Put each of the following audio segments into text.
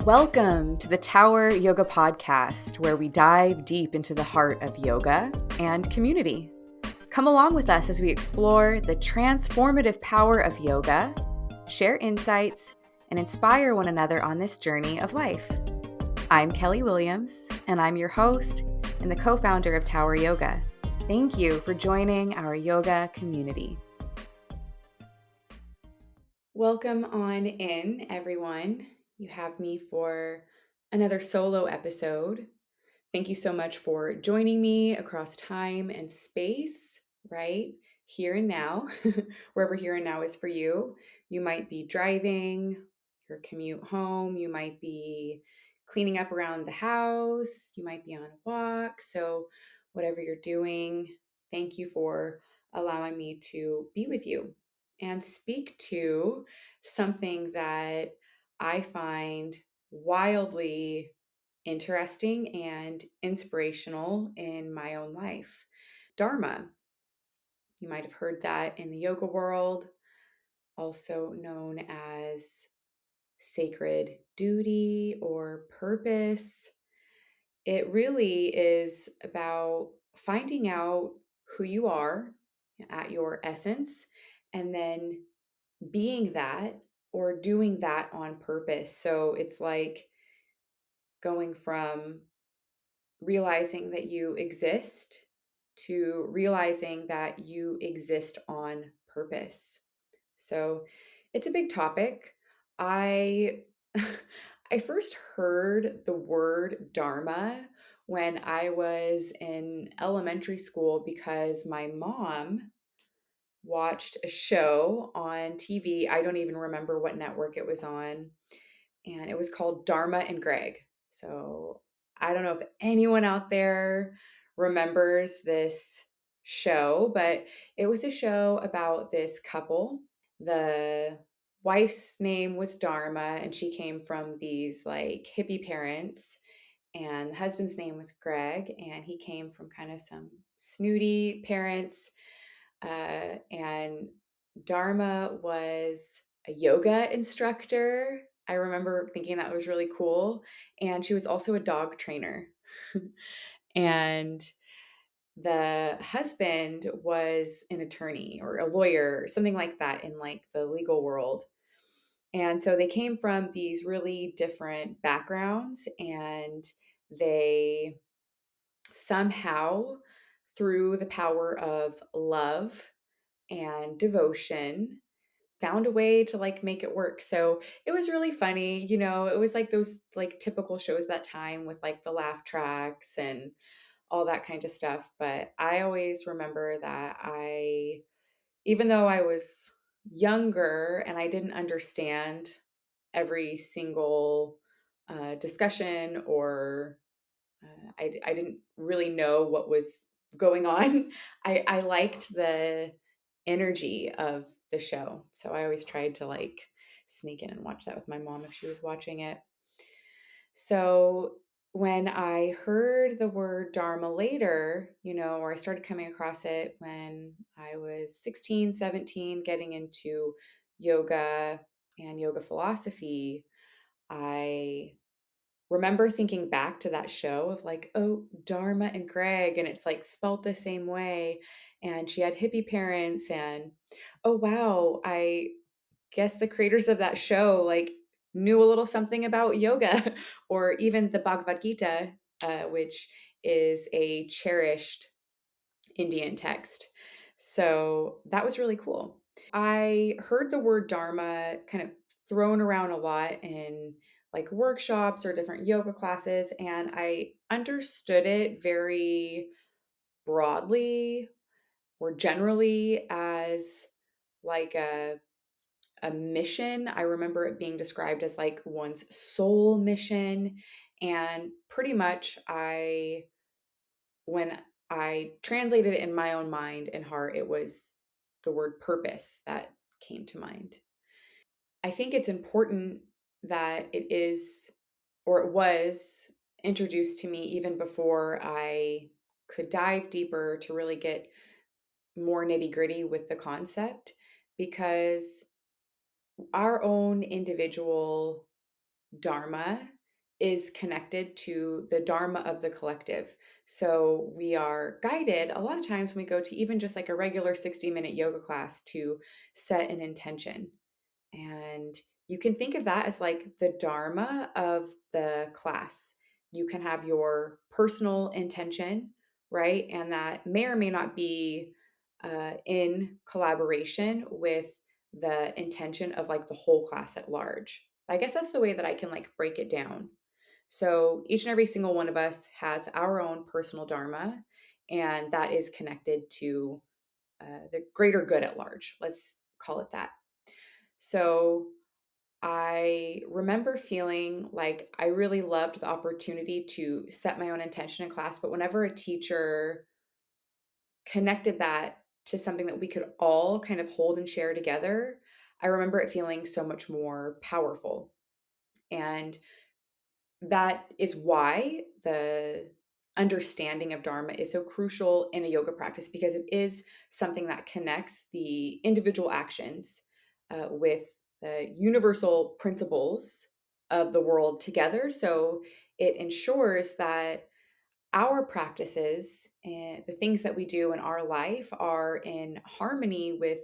Welcome to the Tower Yoga Podcast, where we dive deep into the heart of yoga and community. Come along with us as we explore the transformative power of yoga, share insights, and inspire one another on this journey of life. I'm Kellee Williams, and I'm your host and the co-founder of Tower Yoga. Thank you for joining our yoga community. Welcome on in, everyone. You have me for another solo episode. Thank you so much for joining me across time and space, right? Here and now, wherever here and now is for you. You might be driving your commute home. You might be cleaning up around the house. You might be on a walk. So whatever you're doing, thank you for allowing me to be with you and speak to something that I find wildly interesting and inspirational in my own life. Dharma. You might have heard that in the yoga world, also known as sacred duty or purpose. It really is about finding out who you are at your essence and then being that or doing that on purpose. So it's like going from realizing that you exist to realizing that you exist on purpose. So it's a big topic. I I first heard the word Dharma when I was in elementary school because my mom watched a show on TV. I don't even remember what network it was on, and it was called Dharma and Greg. So I don't know if anyone out there remembers this show, but it was a show about this couple. The wife's name was Dharma, and she came from these like hippie parents. And the husband's name was Greg, and he came from kind of some snooty parents. And Dharma was a yoga instructor. I remember thinking that was really cool. And she was also a dog trainer. And the husband was an attorney or a lawyer, something like that in like the legal world. And so they came from these really different backgrounds, and they somehow, through the power of love and devotion, found a way to like make it work. So it was really funny. It was like those like typical shows that time with like the laugh tracks and all that kind of stuff. But I always remember that even though I was younger and I didn't understand every single discussion, or I didn't really know what was going on. I liked the energy of the show. So I always tried to like sneak in and watch that with my mom if she was watching it. So when I heard the word Dharma later, or I started coming across it when I was 16, 17, getting into yoga and yoga philosophy, I remember thinking back to that show of like, oh, Dharma and Greg, and it's like spelt the same way. And she had hippie parents, and oh, wow, I guess the creators of that show like knew a little something about yoga or even the Bhagavad Gita, which is a cherished Indian text. So that was really cool. I heard the word Dharma kind of thrown around a lot in like workshops or different yoga classes, and I understood it very broadly or generally as like a mission. I remember it being described as like one's soul mission. And pretty much when I translated it in my own mind and heart, it was the word purpose that came to mind. I think it's important that it is, or it was, introduced to me even before I could dive deeper to really get more nitty gritty with the concept, because our own individual Dharma is connected to the Dharma of the collective. So we are guided a lot of times when we go to even just like a regular 60-minute yoga class to set an intention. And you can think of that as like the Dharma of the class. You can have your personal intention, right? And that may or may not be in collaboration with the intention of like the whole class at large. I guess that's the way that I can like break it down. So each and every single one of us has our own personal Dharma, and that is connected to the greater good at large. Let's call it that. So I remember feeling like I really loved the opportunity to set my own intention in class, but whenever a teacher connected that to something that we could all kind of hold and share together, I remember it feeling so much more powerful. And that is why the understanding of Dharma is so crucial in a yoga practice, because it is something that connects the individual actions with the universal principles of the world together. So it ensures that our practices and the things that we do in our life are in harmony with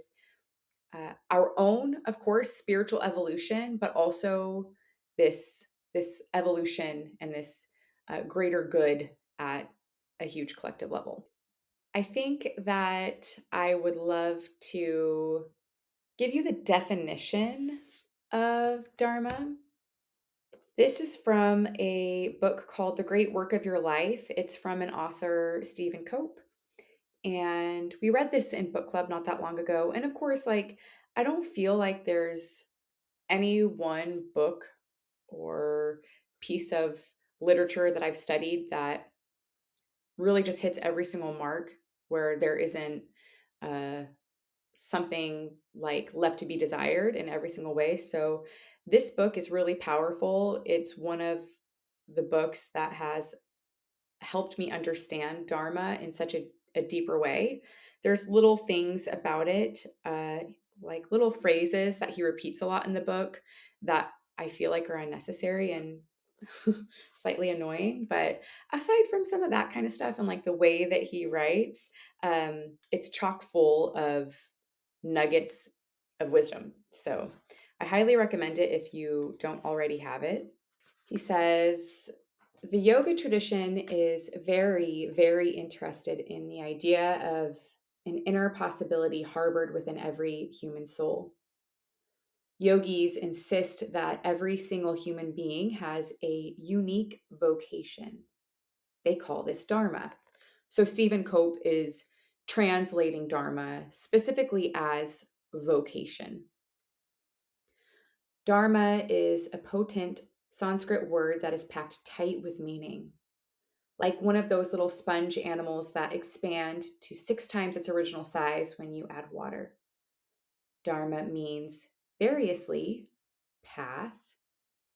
our own, of course, spiritual evolution, but also this evolution and this greater good at a huge collective level. I think that I would love to give you the definition of Dharma. This is from a book called The Great Work of Your Life. It's from an author, Stephen Cope. And we read this in book club not that long ago. And of course, like, I don't feel like there's any one book or piece of literature that I've studied that really just hits every single mark, where there isn't uh, something like left to be desired in every single way. So this book is really powerful. It's one of the books that has helped me understand Dharma in such a deeper way. There's little things about it, like little phrases that he repeats a lot in the book that I feel like are unnecessary and slightly annoying. But aside from some of that kind of stuff and like the way that he writes, it's chock full of nuggets of wisdom. So I highly recommend it if you don't already have it. He says, the yoga tradition is very, very interested in the idea of an inner possibility harbored within every human soul. Yogis insist that every single human being has a unique vocation. They call this Dharma. So Stephen Cope is translating Dharma specifically as vocation. Dharma is a potent Sanskrit word that is packed tight with meaning, like one of those little sponge animals that expand to 6 times its original size when you add water. Dharma means variously path,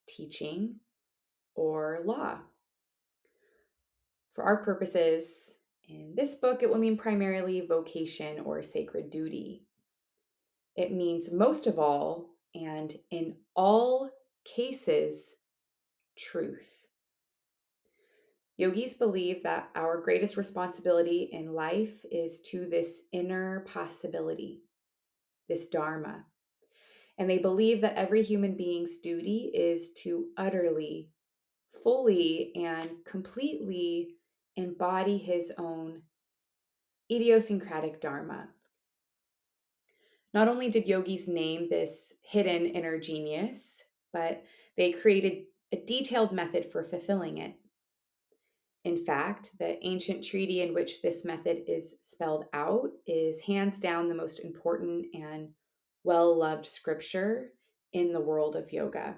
teaching, or law. For our purposes, in this book, it will mean primarily vocation or sacred duty. It means most of all, and in all cases, truth. Yogis believe that our greatest responsibility in life is to this inner possibility, this Dharma. And they believe that every human being's duty is to utterly, fully, and completely embody his own idiosyncratic Dharma. Not only did yogis name this hidden inner genius, but they created a detailed method for fulfilling it. In fact, the ancient treaty in which this method is spelled out is hands down the most important and well-loved scripture in the world of yoga.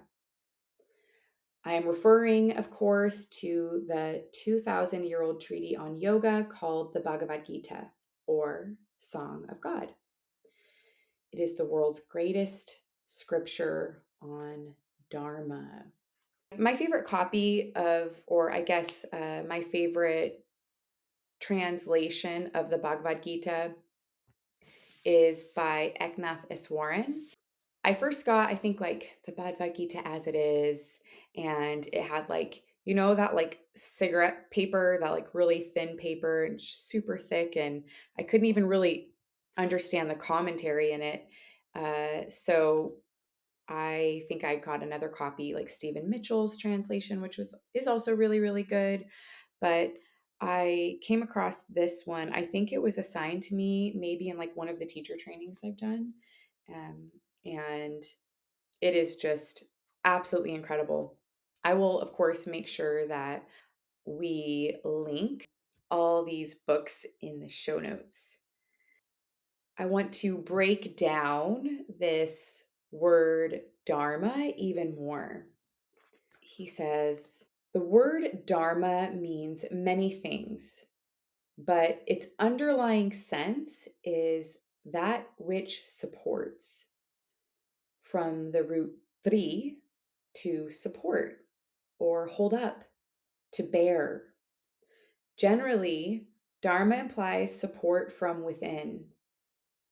I am referring, of course, to the 2,000-year-old treaty on yoga called the Bhagavad Gita, or Song of God. It is the world's greatest scripture on Dharma. My favorite copy of, or I guess my favorite translation of the Bhagavad Gita is by Eknath Easwaran. I first got, I think, like the Bhagavad Gita as it is, and it had like, that like cigarette paper, that like really thin paper and super thick, and I couldn't even really understand the commentary in it. So I think I got another copy, like Stephen Mitchell's translation, which is also really, really good. But I came across this one. I think it was assigned to me maybe in like one of the teacher trainings I've done. Um, and it is just absolutely incredible. I will, of course, make sure that we link all these books in the show notes. I want to break down this word dharma even more. He says, the word dharma means many things, but its underlying sense is that which supports, from the root dri, to support or hold up, to bear. Generally, dharma implies support from within.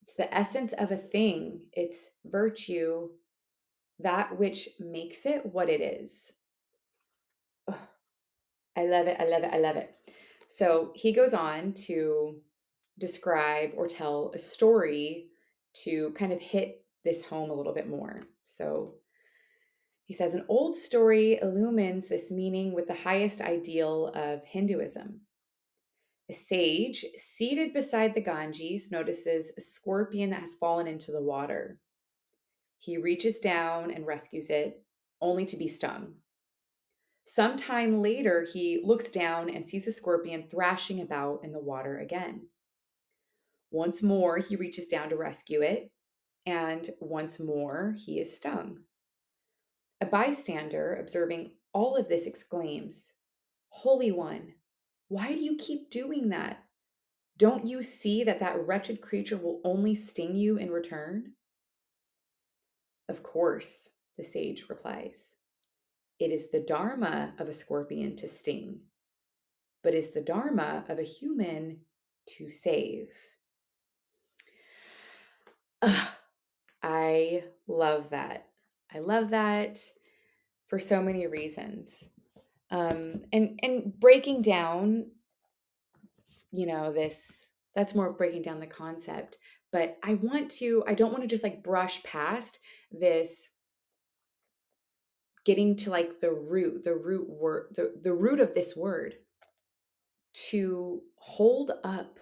It's the essence of a thing, its virtue, that which makes it what it is. Ugh, I love it. I love it. I love it. So he goes on to describe or tell a story to kind of hit this home a little bit more. So he says, an old story illumines this meaning with the highest ideal of Hinduism. A sage seated beside the Ganges notices a scorpion that has fallen into the water. He reaches down and rescues it, only to be stung. Some time later, he looks down and sees a scorpion thrashing about in the water again. Once more, he reaches down to rescue it, and once more, he is stung. A bystander, observing all of this, exclaims, Holy One, why do you keep doing that? Don't you see that that wretched creature will only sting you in return? Of course, the sage replies. It is the dharma of a scorpion to sting, but is the dharma of a human to save. Ugh, I love that. I love that for so many reasons. And breaking down, this, that's more of breaking down the concept. But I don't want to just like brush past this, getting to like the root word, the root of this word, to hold up,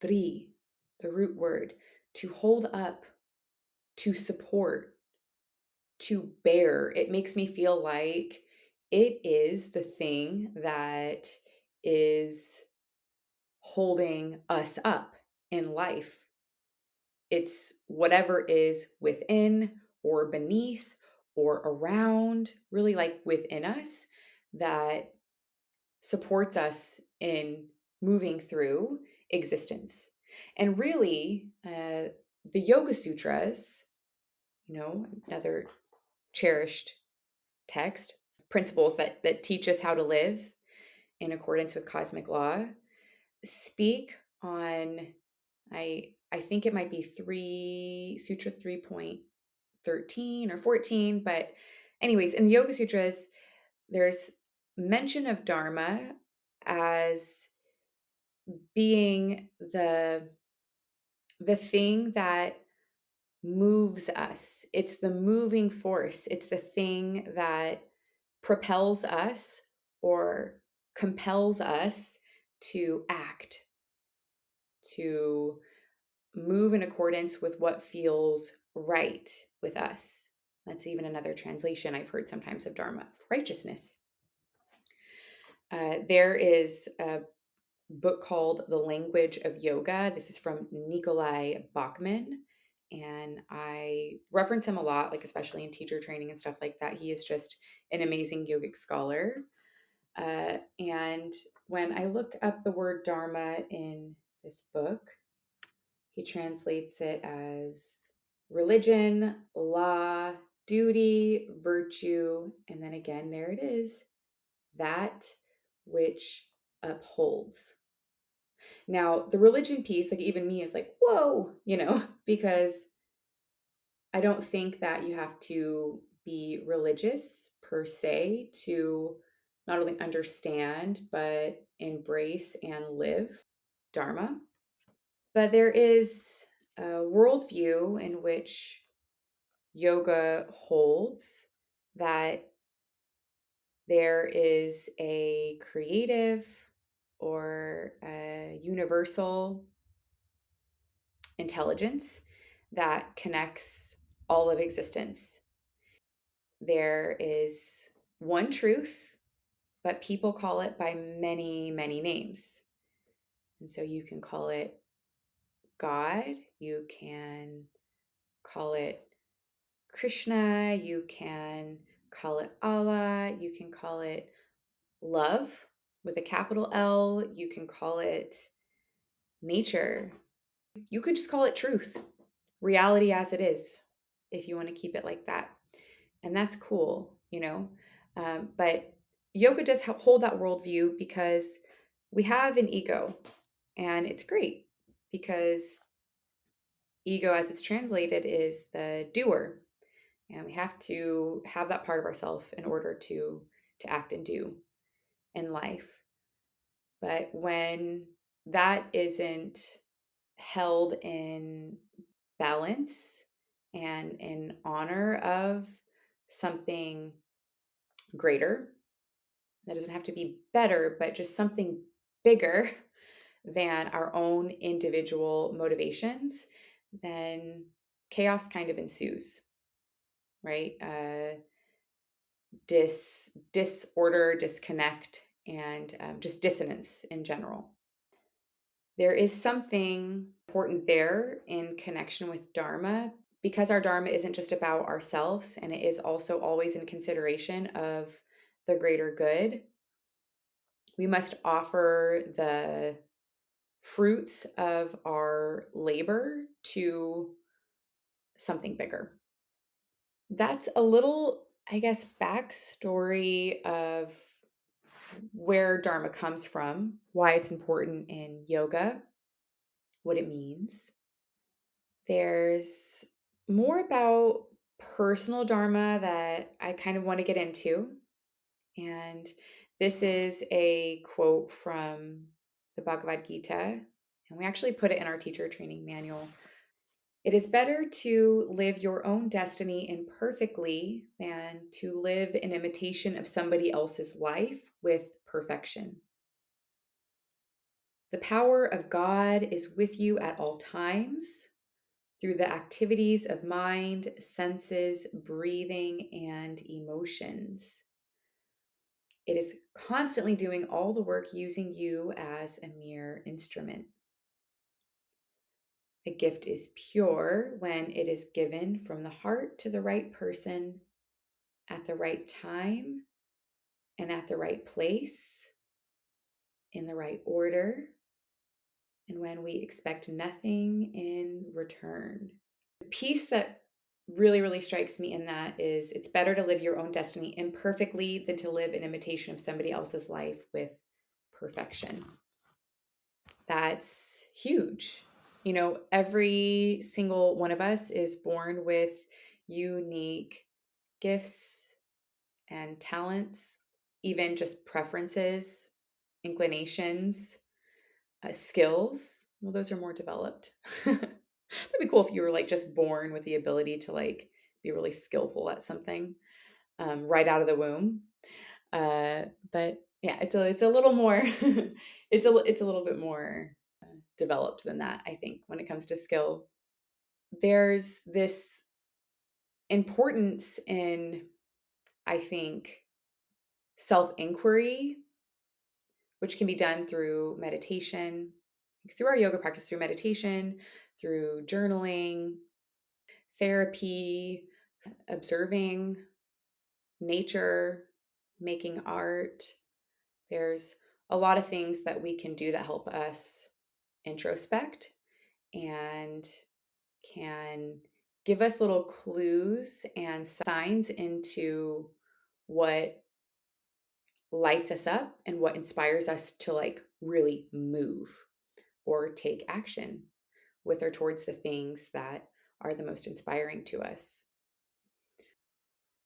three, the root word, to hold up, to support, to bear. It makes me feel like it is the thing that is holding us up in life. It's whatever is within or beneath or around, really like within us, that supports us in moving through existence. And really, the Yoga Sutras, another cherished text, principles that teach us how to live in accordance with cosmic law, speak on, I think it might be Sutra 3.13 or 14, but anyways, in the Yoga Sutras, there's mention of Dharma as being the thing that moves us. It's the moving force. It's the thing that propels us or compels us to act, to move in accordance with what feels right with us. That's even another translation I've heard sometimes of Dharma, righteousness. There is a book called The Language of Yoga. This is from Nikolai Bachman. And I reference him a lot, like especially in teacher training and stuff like that. He is just an amazing yogic scholar. And when I look up the word Dharma in this book, he translates it as religion, law, duty, virtue, and then again, there it is, that which upholds. Now, the religion piece, like even me, is like, whoa, because I don't think that you have to be religious per se to not only understand, but embrace and live Dharma. But there is a worldview in which yoga holds that there is a creative or a universal intelligence that connects all of existence. There is one truth, but people call it by many, many names. And so you can call it God, you can call it Krishna, you can call it Allah, you can call it love with a capital L, you can call it nature, you could just call it truth, reality as it is, if you want to keep it like that. And that's cool, you know? But yoga does hold that worldview because we have an ego, and it's great because ego, as it's translated, is the doer. And we have to have that part of ourselves in order to act and do in life. But when that isn't held in balance and in honor of something greater, that doesn't have to be better, but just something bigger than our own individual motivations, then chaos kind of ensues, right? Disorder, disconnect, and just dissonance in general. There is something important there in connection with Dharma because our Dharma isn't just about ourselves, and it is also always in consideration of the greater good. We must offer the fruits of our labor to something bigger. That's a little, I guess, backstory of where Dharma comes from, why it's important in yoga, what it means. There's more about personal Dharma that I kind of want to get into. And this is a quote from the Bhagavad Gita, and we actually put it in our teacher training manual. It is better to live your own destiny imperfectly than to live in imitation of somebody else's life with perfection. The power of God is with you at all times through the activities of mind, senses, breathing, and emotions. It is constantly doing all the work using you as a mere instrument. A gift is pure when it is given from the heart to the right person at the right time and at the right place, in the right order, and when we expect nothing in return. The piece that really, really strikes me in that is it's better to live your own destiny imperfectly than to live in imitation of somebody else's life with perfection. That's huge. You know, every single one of us is born with unique gifts and talents, even just preferences, inclinations, skills. Well, those are more developed. That'd be cool if you were like just born with the ability to like be really skillful at something right out of the womb. But yeah, it's a little more it's a little bit more developed than that, I think, when it comes to skill. There's this importance in, I think, self-inquiry, which can be done through meditation, through our yoga practice, through meditation, through journaling, therapy, observing nature, making art. There's a lot of things that we can do that help us introspect and can give us little clues and signs into what lights us up and what inspires us to like really move or take action with or towards the things that are the most inspiring to us.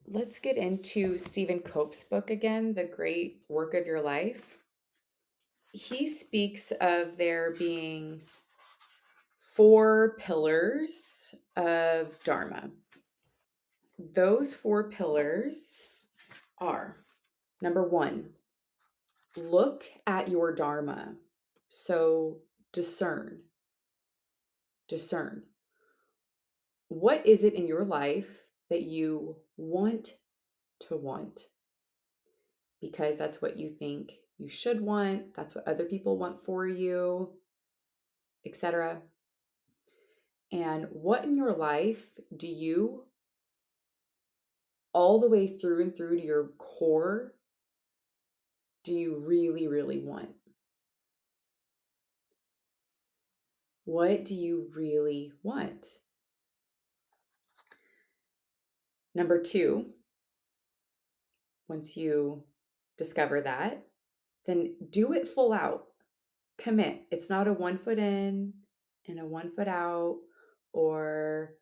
Let's get into Stephen Cope's book again, The Great Work of Your Life. He speaks of there being 4 pillars of Dharma. Those 4 pillars are: number 1, look at your Dharma. So discern. What is it in your life that you want to want? Because that's what you think you should want, that's what other people want for you, etc. And what in your life do you, all the way through and through to your core, do you really, really want? What do you really want? Number 2, once you discover that, then do it full out. Commit. It's not a 1 foot in and a 1 foot out, or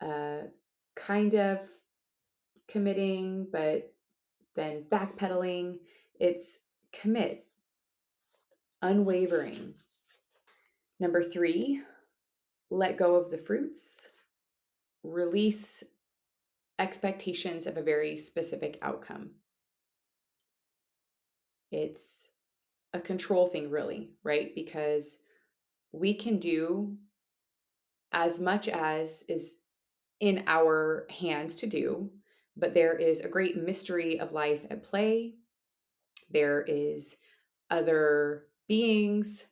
kind of committing, but then backpedaling. It's commit, unwavering. Number 3, let go of the fruits, release expectations of a very specific outcome. It's a control thing, really, right? Because we can do as much as is in our hands to do, but there is a great mystery of life at play. There is other beings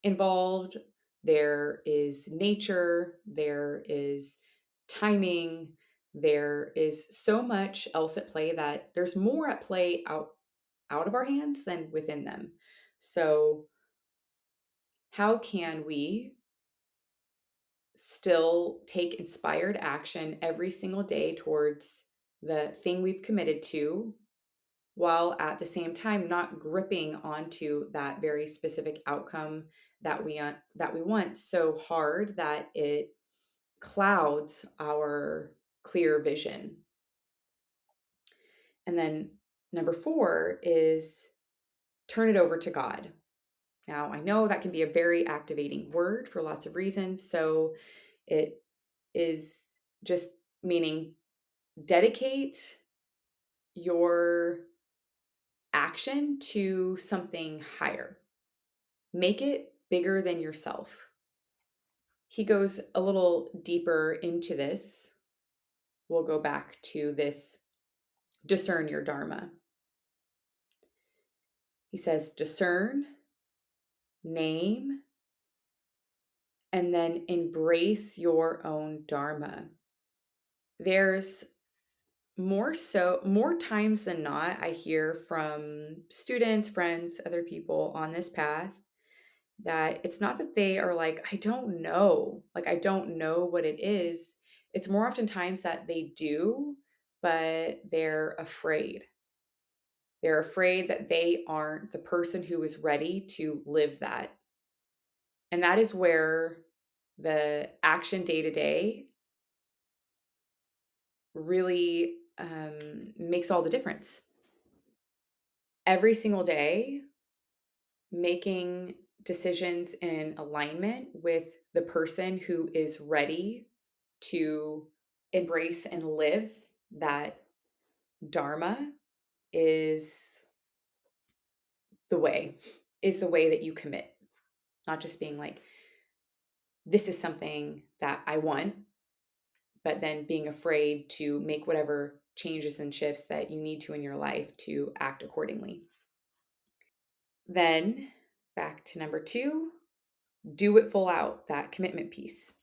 involved. There is nature. There is timing. There is so much else at play that there's more at play out of our hands than within them. So how can we still take inspired action every single day towards the thing we've committed to, while at the same time not gripping onto that very specific outcome that we want so hard that it clouds our clear vision? And then number 4 is turn it over to God. Now, I know that can be a very activating word for lots of reasons. So it is just meaning dedicate your action to something higher. Make it bigger than yourself. He goes a little deeper into this. We'll go back to this discern your Dharma. He says discern, name, and then embrace your own Dharma. There's more times than not, I hear from students, friends, other people on this path that it's not that they are like, I don't know, like, I don't know what it is. It's more oftentimes that they do, but they're afraid. They're afraid that they aren't the person who is ready to live that. And that is where the action day to day really makes all the difference. Every single day, making decisions in alignment with the person who is ready to embrace and live that Dharma is is the way that you commit. Not just being like, this is something that I want, but then being afraid to make whatever changes and shifts that you need to in your life to act accordingly. Then back to number 2, do it full out, that commitment piece.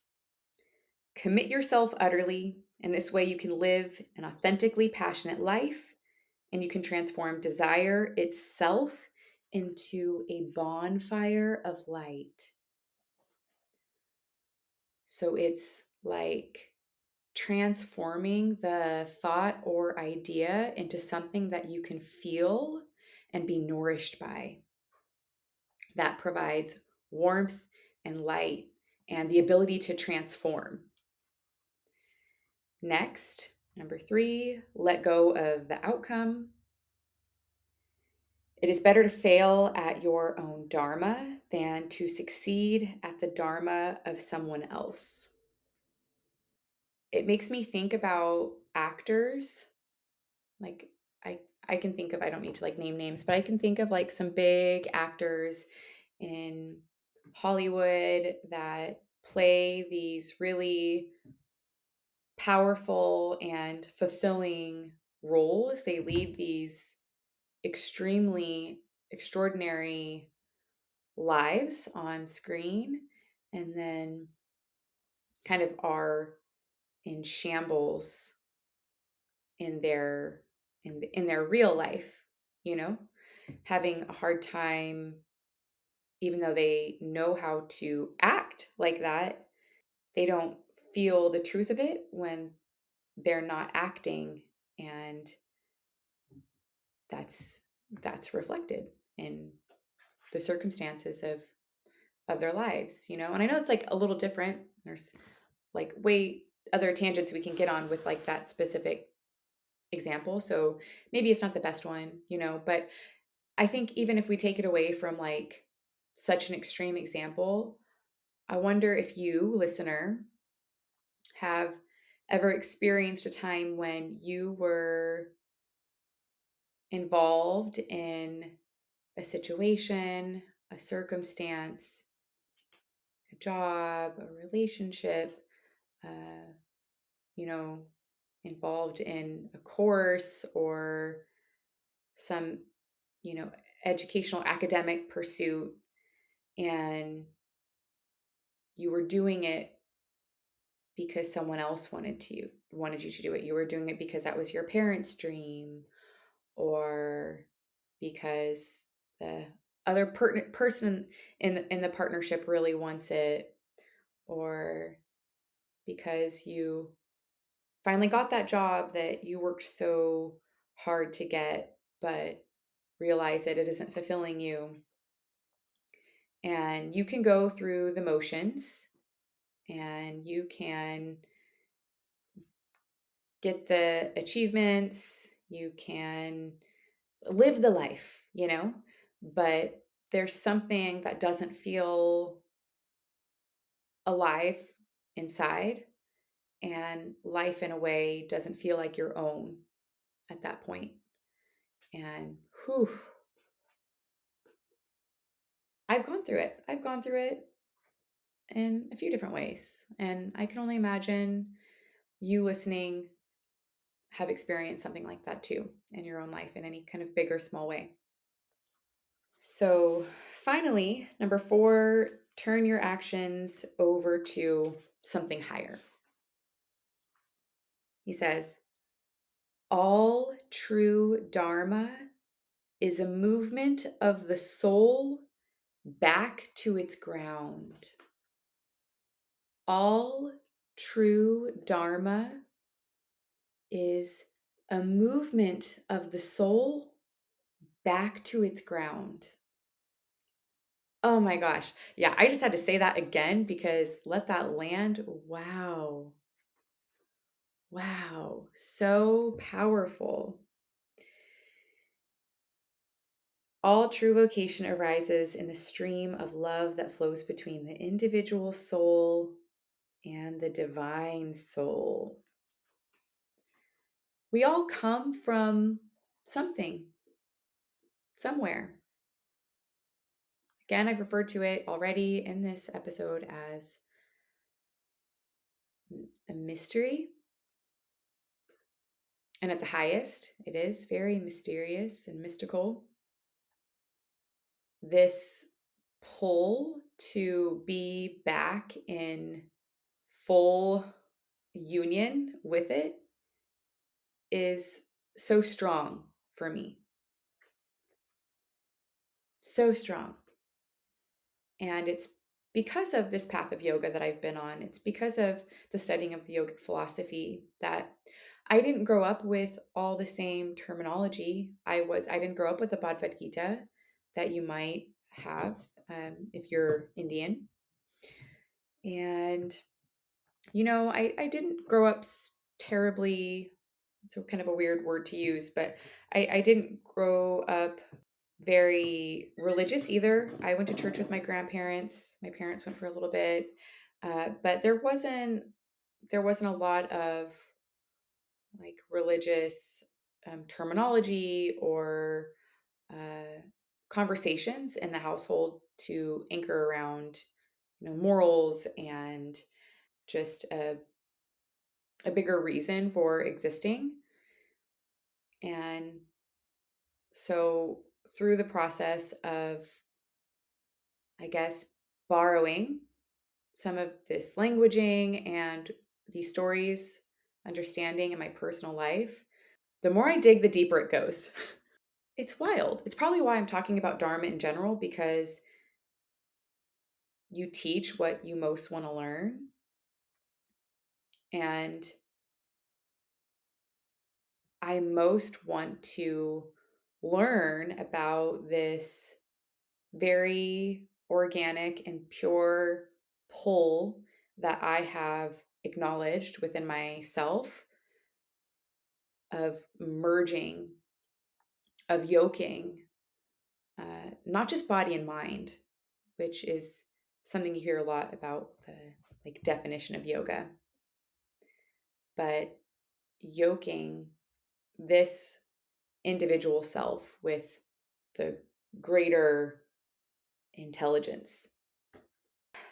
Commit yourself utterly, and this way you can live an authentically passionate life, and you can transform desire itself into a bonfire of light. So it's like transforming the thought or idea into something that you can feel and be nourished by. That provides warmth and light and the ability to transform. Next, number 3, let go of the outcome. It is better to fail at your own Dharma than to succeed at the Dharma of someone else. It makes me think about actors. Like I I can think of, I don't need to like name names, but I can think of like some big actors in Hollywood that play these really powerful and fulfilling roles. They lead these extremely extraordinary lives on screen and then kind of are in shambles in their real life, you know, having a hard time even though they know how to act like that, they don't feel the truth of it when they're not acting, and that's that's reflected in the circumstances of their lives, you know. And I know it's like a little different. There's like way other tangents we can get on with like that specific example. So maybe it's not the best one, you know, but I think even if we take it away from like such an extreme example, I wonder if you, listener, have ever experienced a time when you were involved in a situation, a circumstance, a job, a relationship, uh, you know, involved in a course or some, you know, educational academic pursuit, and you were doing it because someone else wanted you to do it. You were doing it because that was your parents' dream, or because the other person in the partnership really wants it, or because you finally got that job that you worked so hard to get, but realize that it isn't fulfilling you. And you can go through the motions and you can get the achievements, you can live the life, you know, but there's something that doesn't feel alive inside, and life in a way doesn't feel like your own at that point. And whew, I've gone through it. I've gone through it in a few different ways. And I can only imagine you listening have experienced something like that too in your own life in any kind of big or small way. So, finally, number 4, turn your actions over to something higher. He says, all true Dharma is a movement of the soul back to its ground. All true Dharma is a movement of the soul back to its ground. Oh my gosh. Yeah, I just had to say that again because let that land. Wow. Wow. So powerful. All true vocation arises in the stream of love that flows between the individual soul and the divine soul. We all come from something, somewhere. Again, I've referred to it already in this episode as a mystery. And at the highest, it is very mysterious and mystical. This pull to be back in full union with it is so strong for me. So strong. And it's because of this path of yoga that I've been on. It's because of the studying of the yogic philosophy that I didn't grow up with all the same terminology. I didn't grow up with the Bhagavad Gita that you might have if you're Indian. And, you know, I didn't grow up terribly, it's a kind of a weird word to use, but I didn't grow up very religious either. I went to church with my grandparents. My parents went for a little bit, but there wasn't a lot of like religious terminology or uh, conversations in the household to anchor around, morals and just a bigger reason for existing. And so through the process of, I guess, borrowing some of this languaging and these stories, understanding in my personal life, the more I dig, the deeper it goes. It's wild. It's probably why I'm talking about Dharma in general, because you teach what you most want to learn. And I most want to learn about this very organic and pure pull that I have acknowledged within myself of merging, of yoking, not just body and mind, which is something you hear a lot about the like definition of yoga, but yoking this individual self with the greater intelligence.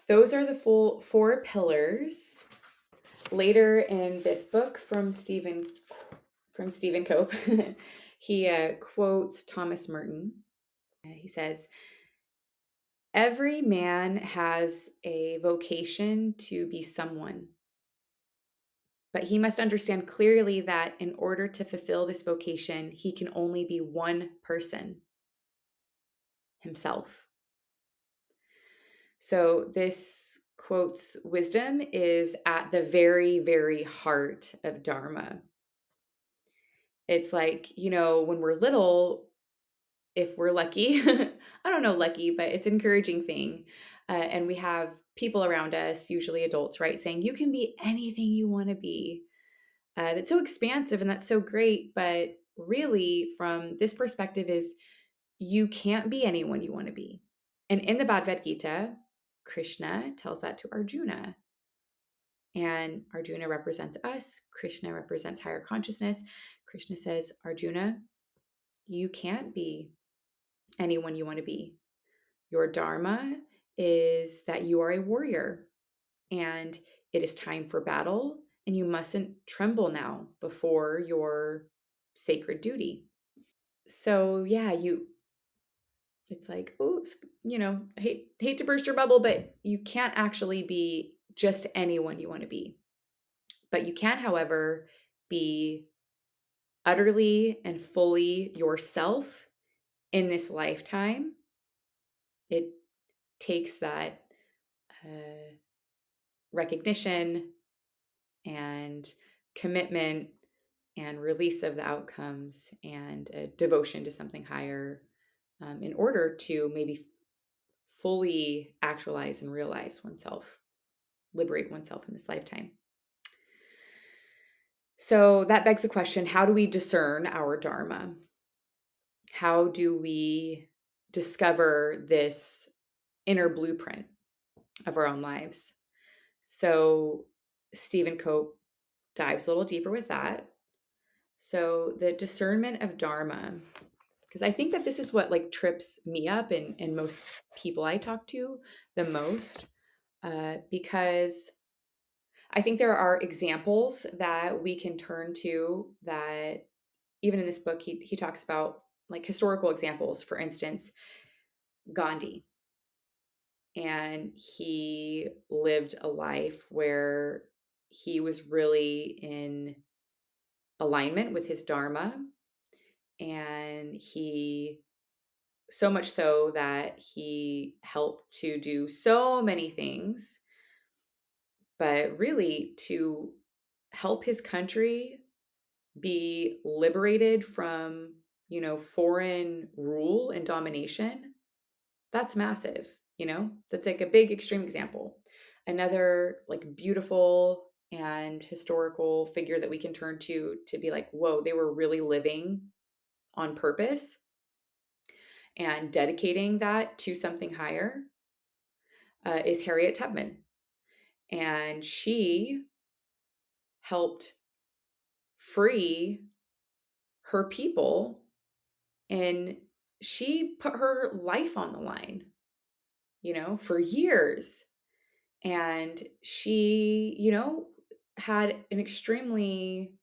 Those are the full 4 pillars. Later in this book from Stephen Cope, he quotes Thomas Merton. He says, "Every man has a vocation to be someone, but he must understand clearly that in order to fulfill this vocation, he can only be one person, himself." So this quote's wisdom is at the very, very heart of Dharma. It's like, when we're little, if we're lucky, I don't know lucky, but it's an encouraging thing. And we have people around us, usually adults, right, saying, you can be anything you want to be. That's so expansive and that's so great. But really, from this perspective, is you can't be anyone you want to be. And in the Bhagavad Gita, Krishna tells that to Arjuna. And Arjuna represents us. Krishna represents higher consciousness. Krishna says, Arjuna, you can't be anyone you want to be. Your Dharma is that you are a warrior and it is time for battle, and you mustn't tremble now before your sacred duty. So yeah, it's like, oh, hate to burst your bubble, but you can't actually be just anyone you want to be. But you can, however, be utterly and fully yourself in this lifetime. It takes that recognition and commitment and release of the outcomes and a devotion to something higher, in order to maybe fully actualize and realize oneself, liberate oneself in this lifetime. So that begs the question, how do we discern our Dharma? How do we discover this inner blueprint of our own lives? So Stephen Cope dives a little deeper with that. So the discernment of Dharma, because I think that this is what like trips me up and most people I talk to the most, because I think there are examples that we can turn to that even in this book, he talks about like historical examples, for instance, Gandhi. And he lived a life where he was really in alignment with his Dharma. And he, so much so that he helped to do so many things, but really to help his country be liberated from, foreign rule and domination. That's massive, that's like a big extreme example. Another like beautiful and historical figure that we can turn to be like, whoa, they were really living on purpose and dedicating that to something higher, is Harriet Tubman. And she helped free her people, and she put her life on the line, for years. And she, had an extremely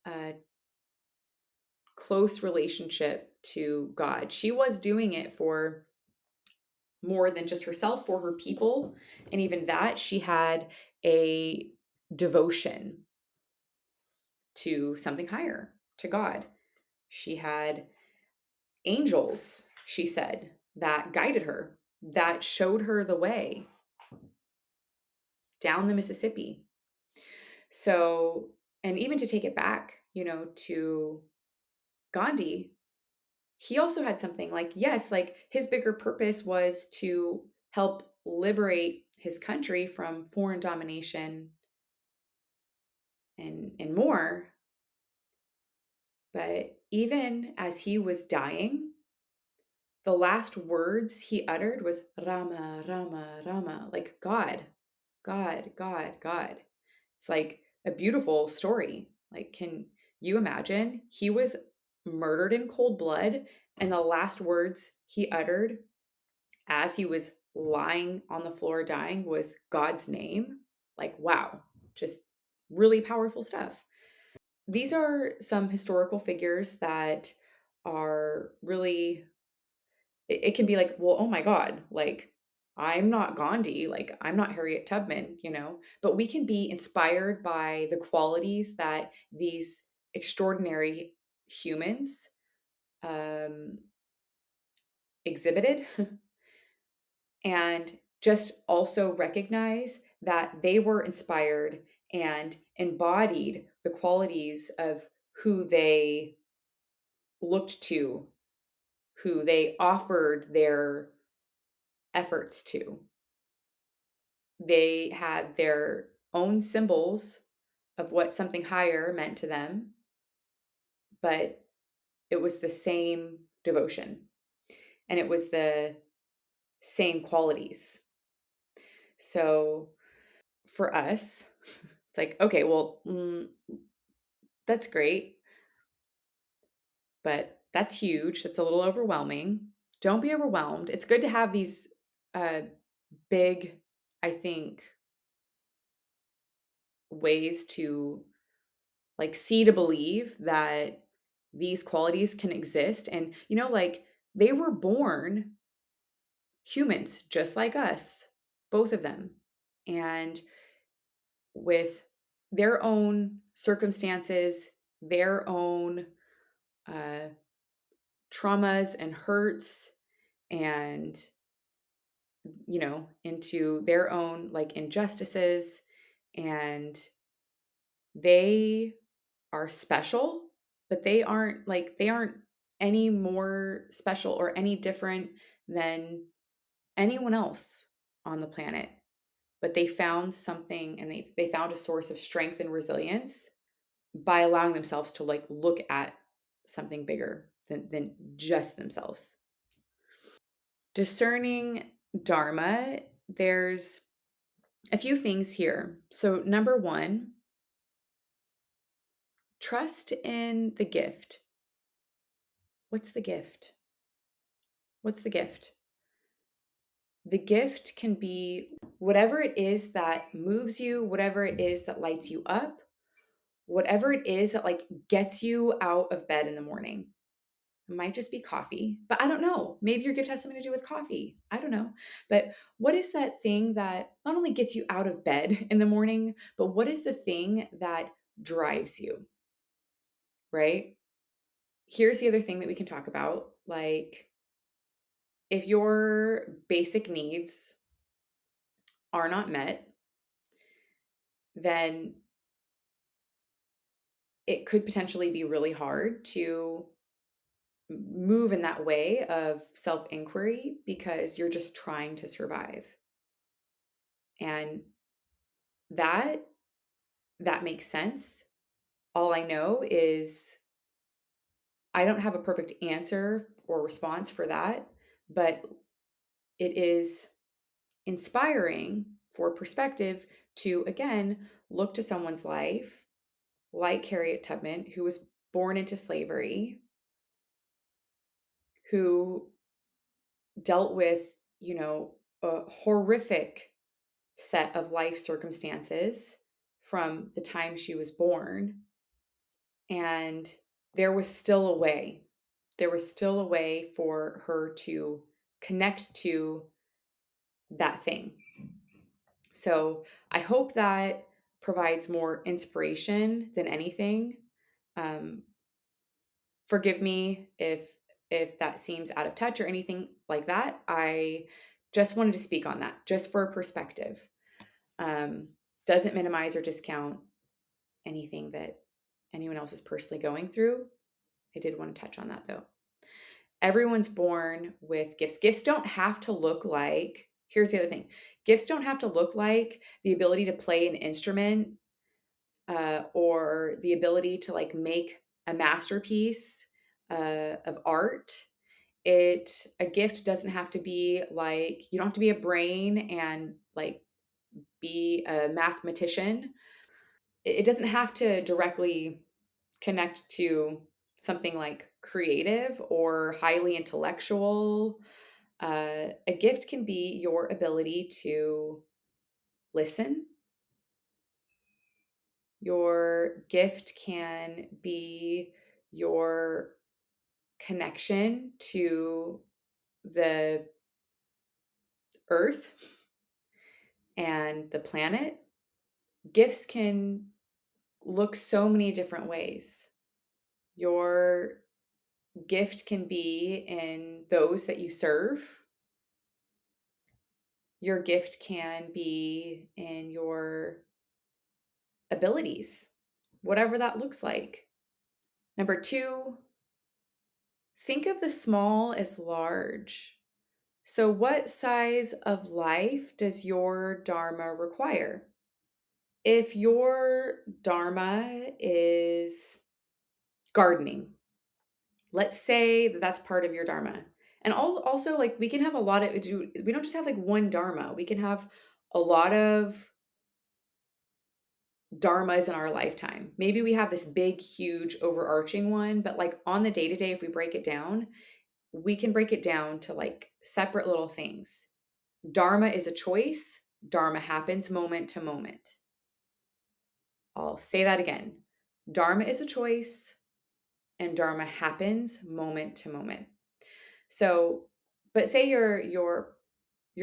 uh, close relationship to God. She was doing it for more than just herself, for her people. And even that, she had a devotion to something higher, to God. She had angels, she said, that guided her, that showed her the way down the Mississippi. So, and even to take it back, to Gandhi, he also had something like, yes, like his bigger purpose was to help liberate his country from foreign domination and more. But even as he was dying, the last words he uttered was Rama, Rama, Rama, like God, God, God, God. It's like a beautiful story. Like, can you imagine? He was murdered in cold blood, and the last words he uttered as he was lying on the floor dying was God's name. Like, wow, just really powerful stuff. These are some historical figures that are really, it can be like, well, oh my God, like I'm not Gandhi, like I'm not Harriet Tubman, but we can be inspired by the qualities that these extraordinary humans um, exhibited, and just also recognize that they were inspired and embodied the qualities of who they looked to, who they offered their efforts to. They had their own symbols of what something higher meant to them, but it was the same devotion and it was the same qualities. So for us, it's like, okay, well, that's great, but that's huge. That's a little overwhelming. Don't be overwhelmed. It's good to have these big, I think, ways to like see to believe that these qualities can exist. And, like they were born humans just like us, both of them. And with their own circumstances, their own uh, traumas and hurts, and, into their own like injustices. And they are special, but they aren't any more special or any different than anyone else on the planet. But they found something, and they found a source of strength and resilience by allowing themselves to like look at something bigger than just themselves. Discerning Dharma, there's a few things here. So number one, trust in the gift. What's the gift? What's the gift? The gift can be whatever it is that moves you, whatever it is that lights you up, whatever it is that like gets you out of bed in the morning. It might just be coffee, but I don't know. Maybe your gift has something to do with coffee. I don't know. But what is that thing that not only gets you out of bed in the morning, but what is the thing that drives you? Right? Here's the other thing that we can talk about. Like, if your basic needs are not met, then it could potentially be really hard to move in that way of self inquiry because you're just trying to survive. And that that makes sense. All I know is I don't have a perfect answer or response for that, but it is inspiring for perspective to, again, look to someone's life like Harriet Tubman, who was born into slavery, who dealt with, a horrific set of life circumstances from the time she was born. And there was still a way. There was still a way for her to connect to that thing. So I hope that provides more inspiration than anything. Um, Forgive me if that seems out of touch or anything like that. I just wanted to speak on that, just for a perspective. Um, doesn't minimize or discount anything that anyone else is personally going through. I did want to touch on that though. Everyone's born with gifts. Gifts don't have to look like, here's the other thing, gifts don't have to look like the ability to play an instrument or the ability to like make a masterpiece of art. A gift doesn't have to be like, you don't have to be a brain and like be a mathematician. It doesn't have to directly connect to something like creative or highly intellectual. A gift can be your ability to listen. Your gift can be your connection to the earth and the planet. Gifts can look so many different ways. Your gift can be in those that you serve. Your gift can be in your abilities, whatever that looks like. Number two, think of the small as large. So, what size of life does your Dharma require? If your Dharma is gardening, let's say that that's part of your Dharma. And also, like, we can have a lot of, we don't just have like one Dharma, we can have a lot of dharmas in our lifetime. Maybe we have this big, huge, overarching one, but like on the day to day, if we break it down, we can break it down to like separate little things. Dharma is a choice. Dharma happens moment to moment. I'll say that again. Dharma is a choice and Dharma happens moment to moment. So, but say your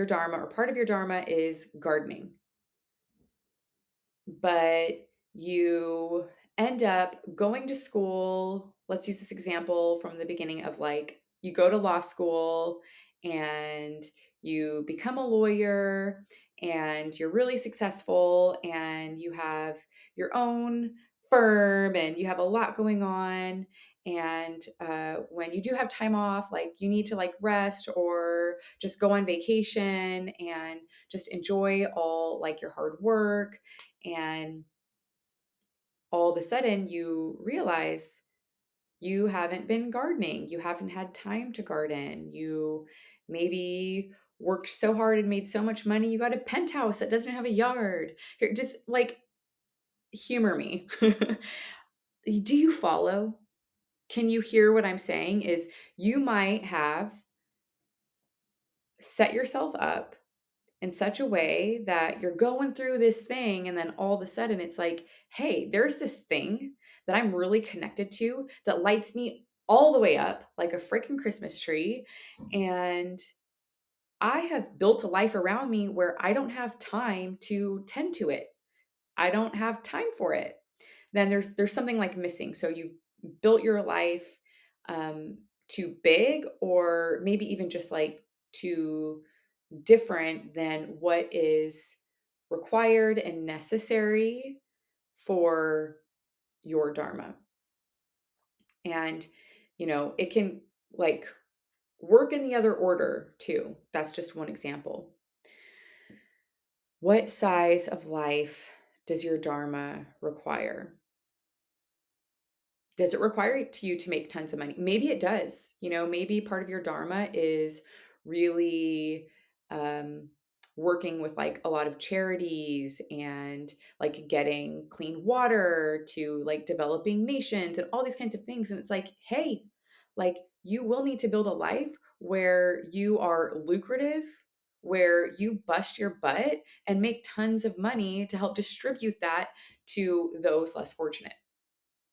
Dharma or part of your Dharma is gardening, but you end up going to school. Let's use this example from the beginning of like you go to law school and you become a lawyer and you're really successful and you have your own firm and you have a lot going on. And when you do have time off, like you need to like rest or just go on vacation and just enjoy all like your hard work. And all of a sudden you realize you haven't been gardening. You haven't had time to garden. You maybe worked so hard and made so much money. You got a penthouse that doesn't have a yard. Here, just like humor me. Do you follow? Can you hear what I'm saying? Is you might have set yourself up in such a way that you're going through this thing and then all of a sudden it's like, hey, there's this thing that I'm really connected to that lights me all the way up like a freaking Christmas tree. And I have built a life around me where I don't have time to tend to it. I don't have time for it. Then there's something like missing. So you've built your life too big, or maybe even just like too different than what is required and necessary for your Dharma. And, it can like work in the other order too. That's just one example. What size of life does your Dharma require? Does it require you to make tons of money? Maybe it does. Maybe part of your Dharma is really um, working with like a lot of charities and like getting clean water to like developing nations and all these kinds of things. And it's like, hey, like you will need to build a life where you are lucrative, where you bust your butt and make tons of money to help distribute that to those less fortunate.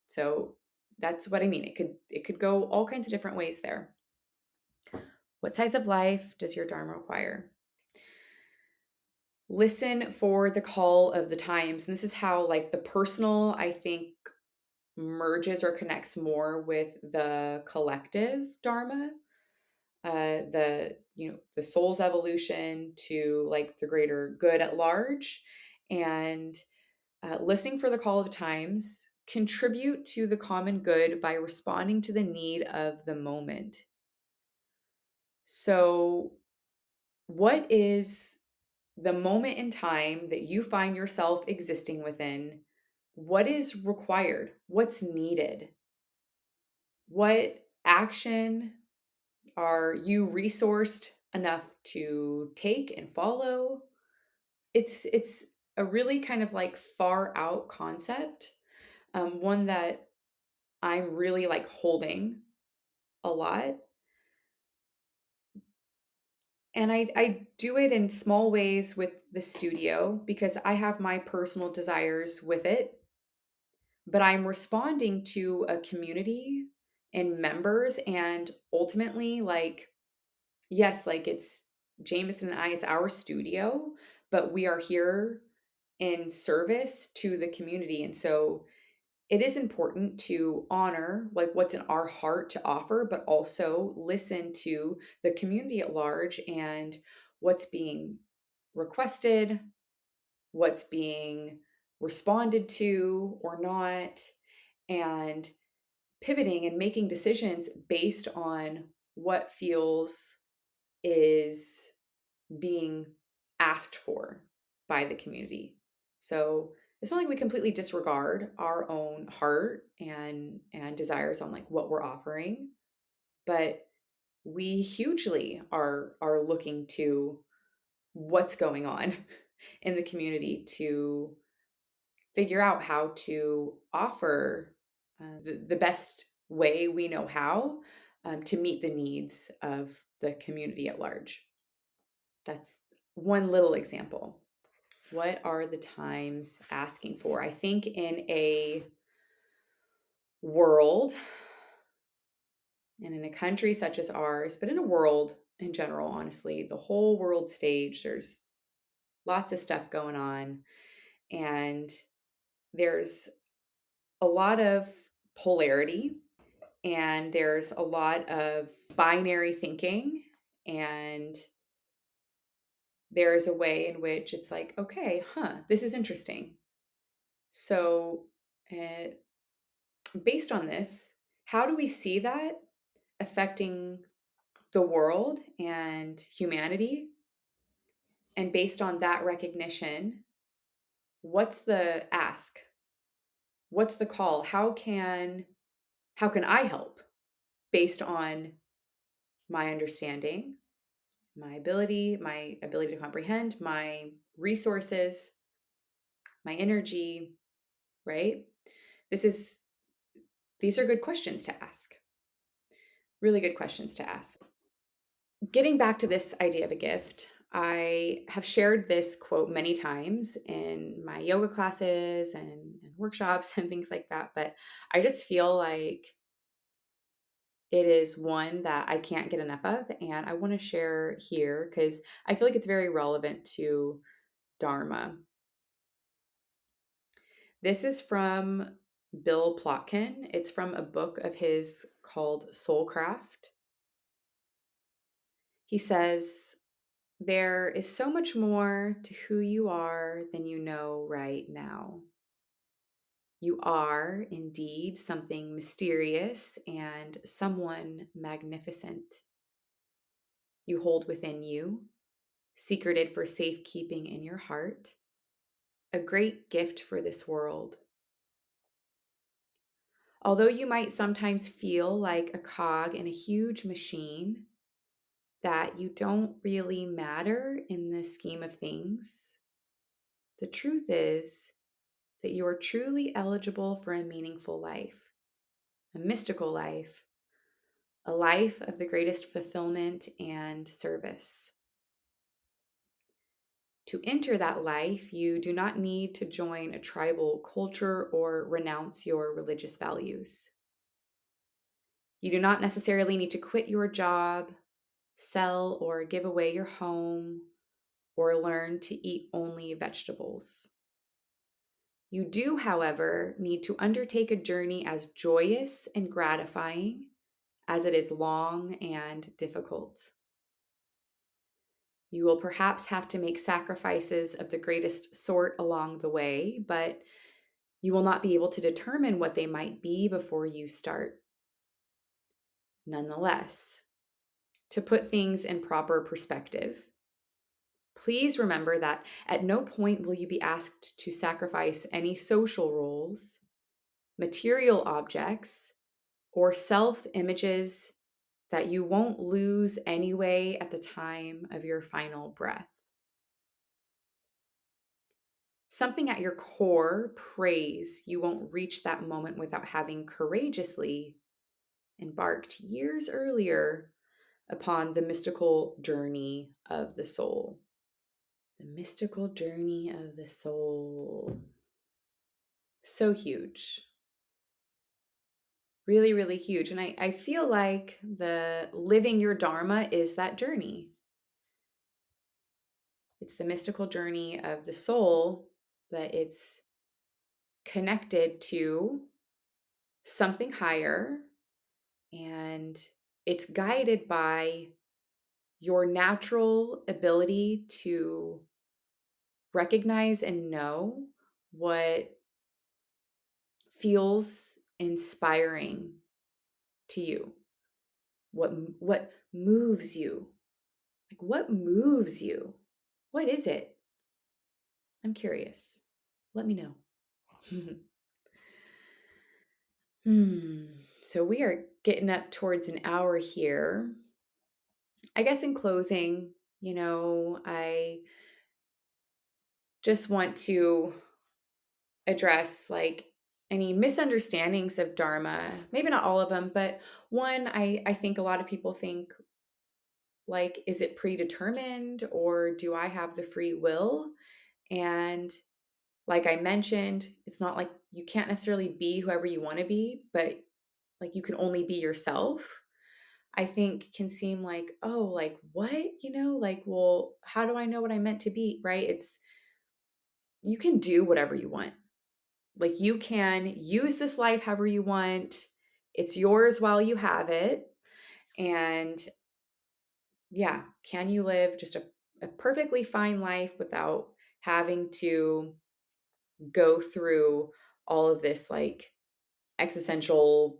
So that's what I mean. It could go all kinds of different ways there. What size of life does your Dharma require? Listen for the call of the times. And this is how like the personal, I think, merges or connects more with the collective Dharma. The soul's evolution to like the greater good at large, and listening for the call of the times, contribute to the common good by responding to the need of the moment. So, what is the moment in time that you find yourself existing within? What is required? What's needed? What action are you resourced enough to take and follow? It's a really kind of like far out concept, one that I'm really like holding a lot. And I do it in small ways with the studio because I have my personal desires with it, but I'm responding to a community and members. And ultimately, like, yes, like it's Jameson and I, it's our studio, but we are here in service to the community. And so it is important to honor like what's in our heart to offer, but also listen to the community at large and what's being requested, what's being responded to or not, and pivoting and making decisions based on what feels is being asked for by the community. So it's not like we completely disregard our own heart and desires on like what we're offering, but we hugely are looking to what's going on in the community to figure out how to offer the best way we know how, to meet the needs of the community at large. That's one little example. What are the times asking for? I think in a world and in a country such as ours, but in a world in general, honestly, the whole world stage, there's lots of stuff going on. And there's a lot of polarity, and there's a lot of binary thinking. And there's a way in which it's like, okay, this is interesting. So, uh, based on this, how do we see that affecting the world and humanity? And based on that recognition, what's the ask? What's the call? How can I help based on my understanding, my ability to comprehend, my resources, my energy, right? These are good questions to ask. Really good questions to ask. Getting back to this idea of a gift, I have shared this quote many times in my yoga classes and workshops and things like that, but I just feel like it is one that I can't get enough of, and I want to share here because I feel like it's very relevant to Dharma. This is from Bill Plotkin. It's from a book of his called Soulcraft. He says, "There is so much more to who you are than you know right now. You are indeed something mysterious and someone magnificent. You hold within you, secreted for safekeeping in your heart, a great gift for this world. Although you might sometimes feel like a cog in a huge machine, that you don't really matter in the scheme of things, the truth is that you are truly eligible for a meaningful life, a mystical life, a life of the greatest fulfillment and service. To enter that life, you do not need to join a tribal culture or renounce your religious values. You do not necessarily need to quit your job, sell or give away your home, or learn to eat only vegetables. You do, however, need to undertake a journey as joyous and gratifying as it is long and difficult. You will perhaps have to make sacrifices of the greatest sort along the way, but you will not be able to determine what they might be before you start. Nonetheless, to put things in proper perspective, please remember that at no point will you be asked to sacrifice any social roles, material objects, or self images that you won't lose anyway at the time of your final breath. Something at your core prays you won't reach that moment without having courageously embarked years earlier upon the mystical journey of the soul. The mystical journey of the soul. So huge. Really, really huge. And I feel like the living your Dharma is that journey. It's the mystical journey of the soul, but it's connected to something higher, and it's guided by your natural ability to recognize and know what feels inspiring to you, what moves you. Like, what moves you? What is it? I'm curious. Let me know. So we are getting up towards an hour here. I guess in closing, I just want to address like any misunderstandings of Dharma. Maybe not all of them, but one, I think a lot of people think, like, is it predetermined or do I have the free will? And like I mentioned, it's not like you can't necessarily be whoever you want to be, but like you can only be yourself. I think can seem like, oh, like what? Like, well, how do I know what I meant to be? Right? You can do whatever you want. Like, you can use this life however you want. It's yours while you have it. And yeah, can you live just a perfectly fine life without having to go through all of this like existential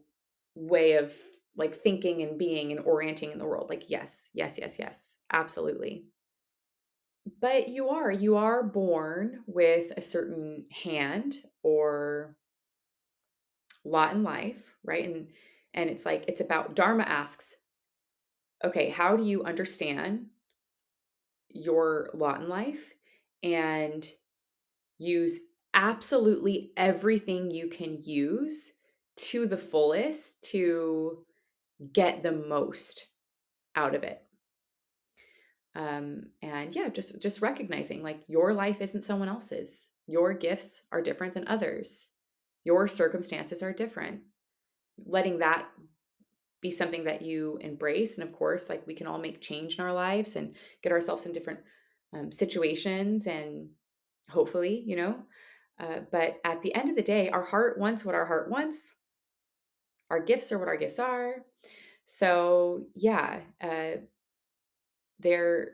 way of like thinking and being and orienting in the world? Like, yes, yes, yes, yes, absolutely. But you are born with a certain hand or lot in life, right? And it's like, it's about, Dharma asks, okay, how do you understand your lot in life and use absolutely everything you can use to the fullest to get the most out of it? And yeah, just recognizing like your life isn't someone else's. Your gifts are different than others. Your circumstances are different. Letting that be something that you embrace. And of course, like, we can all make change in our lives and get ourselves in different situations, and hopefully, but at the end of the day, our heart wants what our heart wants. Our gifts are what our gifts are. So yeah, there,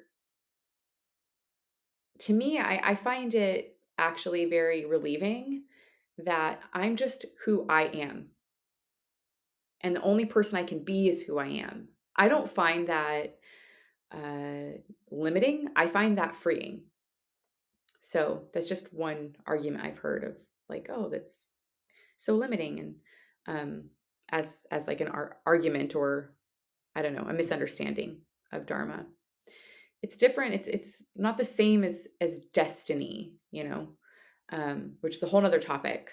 to me, I find it actually very relieving that I'm just who I am. And the only person I can be is who I am. I don't find that uh, limiting. I find that freeing. So that's just one argument I've heard of, like, oh, that's so limiting, and as like an argument, or I don't know, a misunderstanding of Dharma. It's different. It's not the same as destiny, which is a whole nother topic.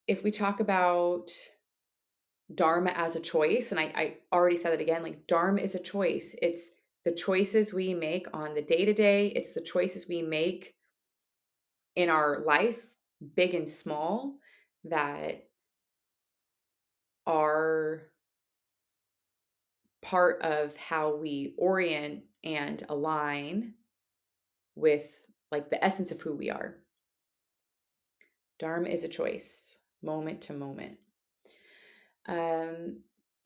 If we talk about Dharma as a choice, and I already said it again, like Dharma is a choice. It's the choices we make on the day to day. It's the choices we make in our life, big and small, that are part of how we orient and align with like the essence of who we are. Dharma is a choice, moment to moment.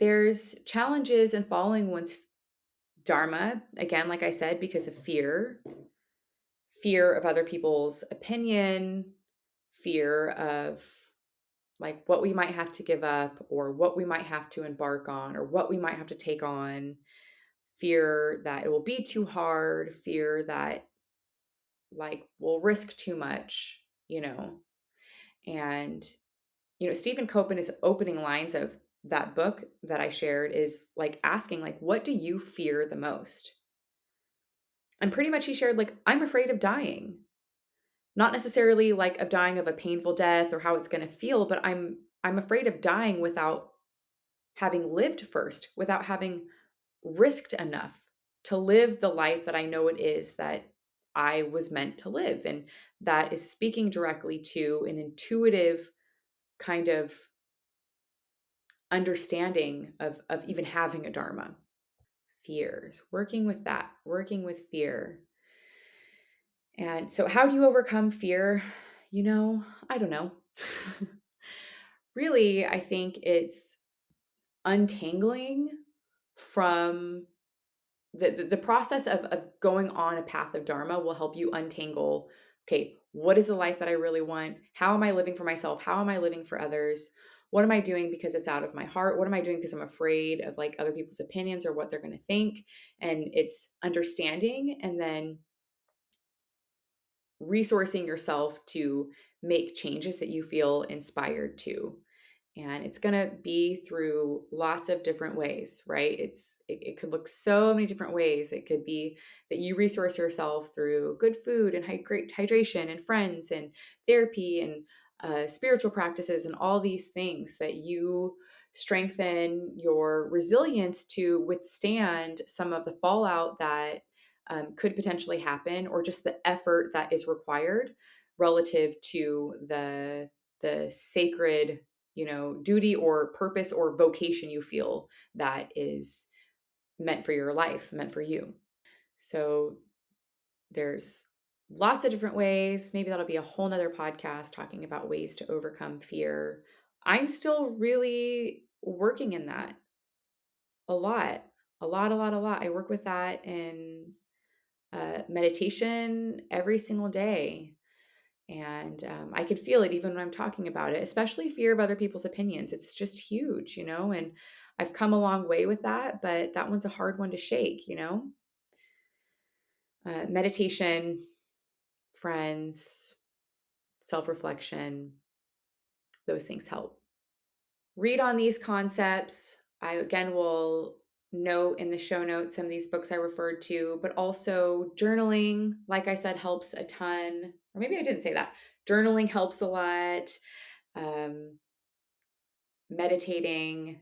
There's challenges in following one's Dharma, again, like I said, because of fear of other people's opinion, fear of like what we might have to give up, or what we might have to embark on, or what we might have to take on, fear that it will be too hard, fear that like we'll risk too much, and Stephen Copen's opening lines of that book that I shared is like asking, like, what do you fear the most? And pretty much he shared, like, I'm afraid of dying. Not necessarily like of dying of a painful death or how it's going to feel, but I'm afraid of dying without having lived first, without having risked enough to live the life that I know it is that I was meant to live. And that is speaking directly to an intuitive kind of understanding of even having a Dharma. Fears, working with that, working with fear. And so, how do you overcome fear? I don't know. Really, I think it's untangling from the process of going on a path of Dharma will help you untangle, okay, what is the life that I really want? How am I living for myself? How am I living for others? What am I doing because it's out of my heart? What am I doing because I'm afraid of like other people's opinions or what they're going to think? And it's understanding and then resourcing yourself to make changes that you feel inspired to. And it's going to be through lots of different ways, right? It could look so many different ways. It could be that you resource yourself through good food and great hydration and friends and therapy and spiritual practices and all these things, that you strengthen your resilience to withstand some of the fallout that could potentially happen, or just the effort that is required relative to the sacred duty or purpose or vocation you feel that is meant for your life, meant for you. So there's lots of different ways. Maybe that'll be a whole nother podcast talking about ways to overcome fear. I'm still really working in that a lot, a lot, a lot, a lot. I work with that in meditation every single day. And I could feel it even when I'm talking about it, especially fear of other people's opinions. It's just huge, and I've come a long way with that, but that one's a hard one to shake. Meditation, friends, self-reflection, those things help. Read on these concepts. I, again, will note in the show notes some of these books I referred to, but also journaling, like I said, helps a ton. Or maybe I didn't say that. Journaling helps a lot. Meditating,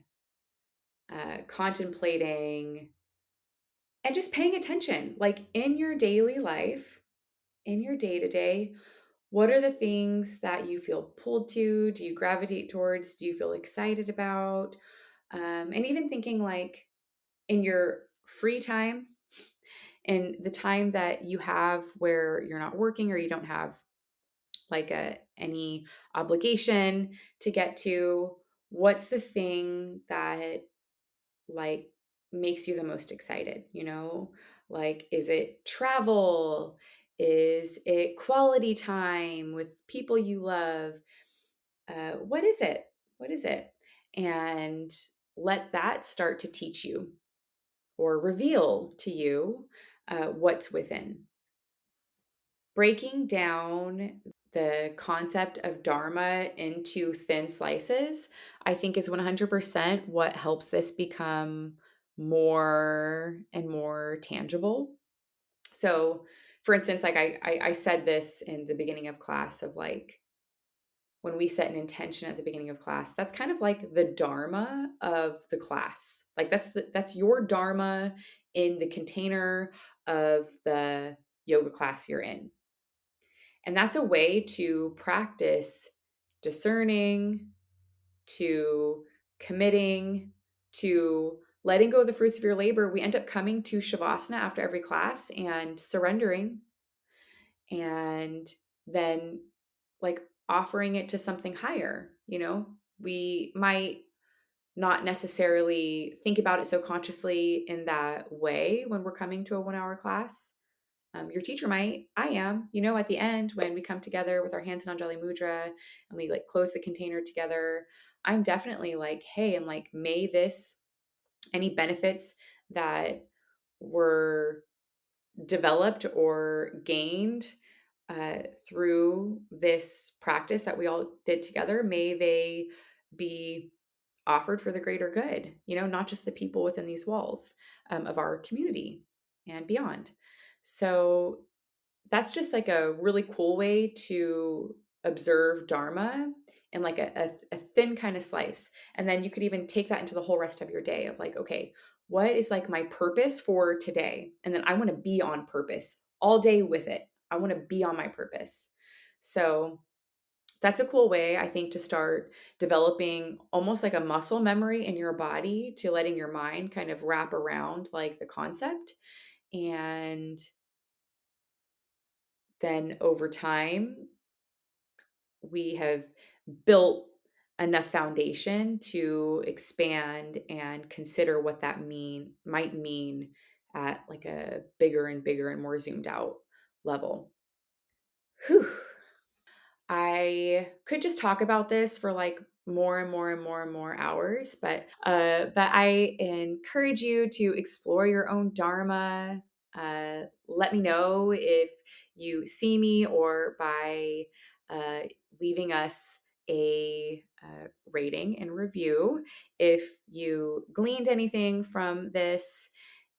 contemplating, and just paying attention, like in your daily life, in your day to day. What are the things that you feel pulled to? Do you gravitate towards? Do you feel excited about? And even thinking like in your free time, and the time that you have where you're not working or you don't have like any obligation to get to, what's the thing that like makes you the most excited? Like, is it travel? Is it quality time with people you love? What is it? What is it? And let that start to teach you or reveal to you what's within. breaking down the concept of Dharma into thin slices, I think is 100% what helps this become more and more tangible. So, for instance, like I said this in the beginning of class of like, when we set an intention at the beginning of class, that's kind of like the dharma of the class. Like that's your dharma in the container of the yoga class you're in. And that's a way to practice discerning, to committing, to letting go of the fruits of your labor. We end up coming to Shavasana after every class and surrendering, and then like offering it to something higher. We might not necessarily think about it so consciously in that way when we're coming to a 1 hour class. Your teacher might. I am, at the end when we come together with our hands in Anjali Mudra and we like close the container together, I'm definitely like, hey, and like, may any benefits that were developed or gained through this practice that we all did together, may they be offered for the greater good, not just the people within these walls of our community and beyond. So that's just like a really cool way to observe Dharma in like a thin kind of slice. And then you could even take that into the whole rest of your day of like, okay, what is like my purpose for today? And then I want to be on purpose all day with it. I want to be on my purpose. So that's a cool way, I think, to start developing almost like a muscle memory in your body, to letting your mind kind of wrap around like the concept. And then over time, we have built enough foundation to expand and consider what that might mean at like a bigger and bigger and more zoomed out level. Whew. I could just talk about this for like more and more and more and more hours, but I encourage you to explore your own Dharma. Let me know if you see me, or by uh, leaving us a rating and review if you gleaned anything from this.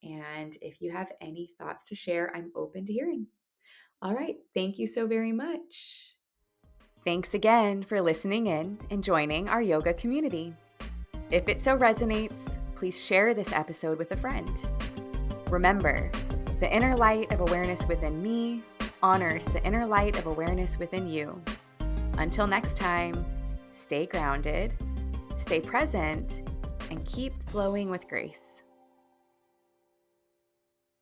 And if you have any thoughts to share, I'm open to hearing. All right. Thank you so very much. Thanks again for listening in and joining our yoga community. If it so resonates, please share this episode with a friend. Remember, the inner light of awareness within me honors the inner light of awareness within you. Until next time, stay grounded, stay present, and keep flowing with grace.